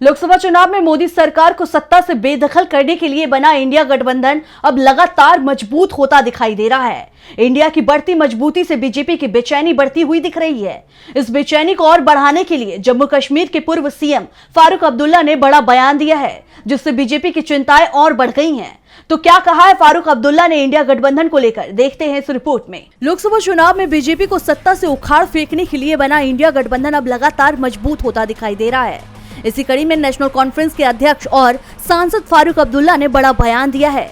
लोकसभा चुनाव में मोदी सरकार को सत्ता से बेदखल करने के लिए बना इंडिया गठबंधन अब लगातार मजबूत होता दिखाई दे रहा है। इंडिया की बढ़ती मजबूती से बीजेपी की बेचैनी बढ़ती हुई दिख रही है। इस बेचैनी को और बढ़ाने के लिए जम्मू कश्मीर के पूर्व सीएम फारूक अब्दुल्ला ने बड़ा बयान दिया है, जिससे बीजेपी की चिंताएं और बढ़ गई हैं। तो क्या कहा है फारूक अब्दुल्ला ने इंडिया गठबंधन को लेकर, देखते हैं इस रिपोर्ट में। लोकसभा चुनाव में बीजेपी को सत्ता से उखाड़ फेंकने के लिए बना इंडिया गठबंधन अब लगातार मजबूत होता दिखाई दे रहा है। इसी कड़ी में नेशनल कॉन्फ्रेंस के अध्यक्ष और सांसद फारूक अब्दुल्ला ने बड़ा बयान दिया है।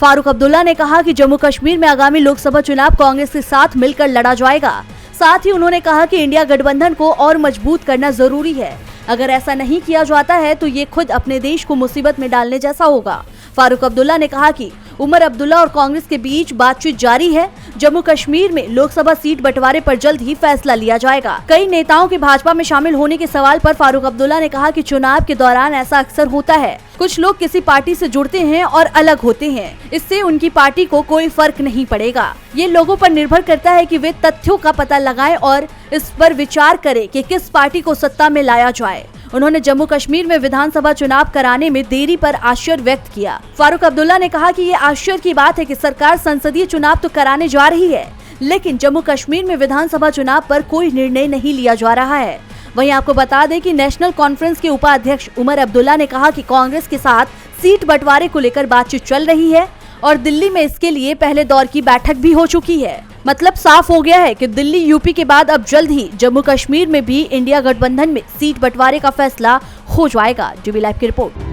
फारूक अब्दुल्ला ने कहा कि जम्मू कश्मीर में आगामी लोकसभा चुनाव कांग्रेस के साथ मिलकर लड़ा जाएगा। साथ ही उन्होंने कहा कि इंडिया गठबंधन को और मजबूत करना जरूरी है। अगर ऐसा नहीं किया जाता है तो ये खुद अपने देश को मुसीबत में डालने जैसा होगा। फारूक अब्दुल्ला ने कहा कि उमर अब्दुल्ला और कांग्रेस के बीच बातचीत जारी है। जम्मू कश्मीर में लोकसभा सीट बंटवारे पर जल्द ही फैसला लिया जाएगा। कई नेताओं के भाजपा में शामिल होने के सवाल पर फारूक अब्दुल्ला ने कहा कि चुनाव के दौरान ऐसा अक्सर होता है। कुछ लोग किसी पार्टी से जुड़ते हैं और अलग होते हैं, इससे उनकी पार्टी को कोई फर्क नहीं पड़ेगा। ये लोगों पर निर्भर करता है कि वे तथ्यों का पता लगाएं और इस पर विचार करें कि किस पार्टी को सत्ता में लाया जाए। उन्होंने जम्मू कश्मीर में विधानसभा चुनाव कराने में देरी पर आश्चर्य व्यक्त किया। फारूक अब्दुल्ला ने कहा कि ये आश्चर्य की बात है कि सरकार संसदीय चुनाव तो कराने जा रही है, लेकिन जम्मू कश्मीर में विधानसभा चुनाव पर कोई निर्णय नहीं लिया जा रहा है। वहीं आपको बता दें कि नेशनल कॉन्फ्रेंस के उपाध्यक्ष उमर अब्दुल्ला ने कहा कि कांग्रेस के साथ सीट बंटवारे को लेकर बातचीत चल रही है और दिल्ली में इसके लिए पहले दौर की बैठक भी हो चुकी है। मतलब साफ हो गया है कि दिल्ली यूपी के बाद अब जल्द ही जम्मू कश्मीर में भी इंडिया गठबंधन में सीट बंटवारे का फैसला हो जाएगा। जीबी लाइव की रिपोर्ट।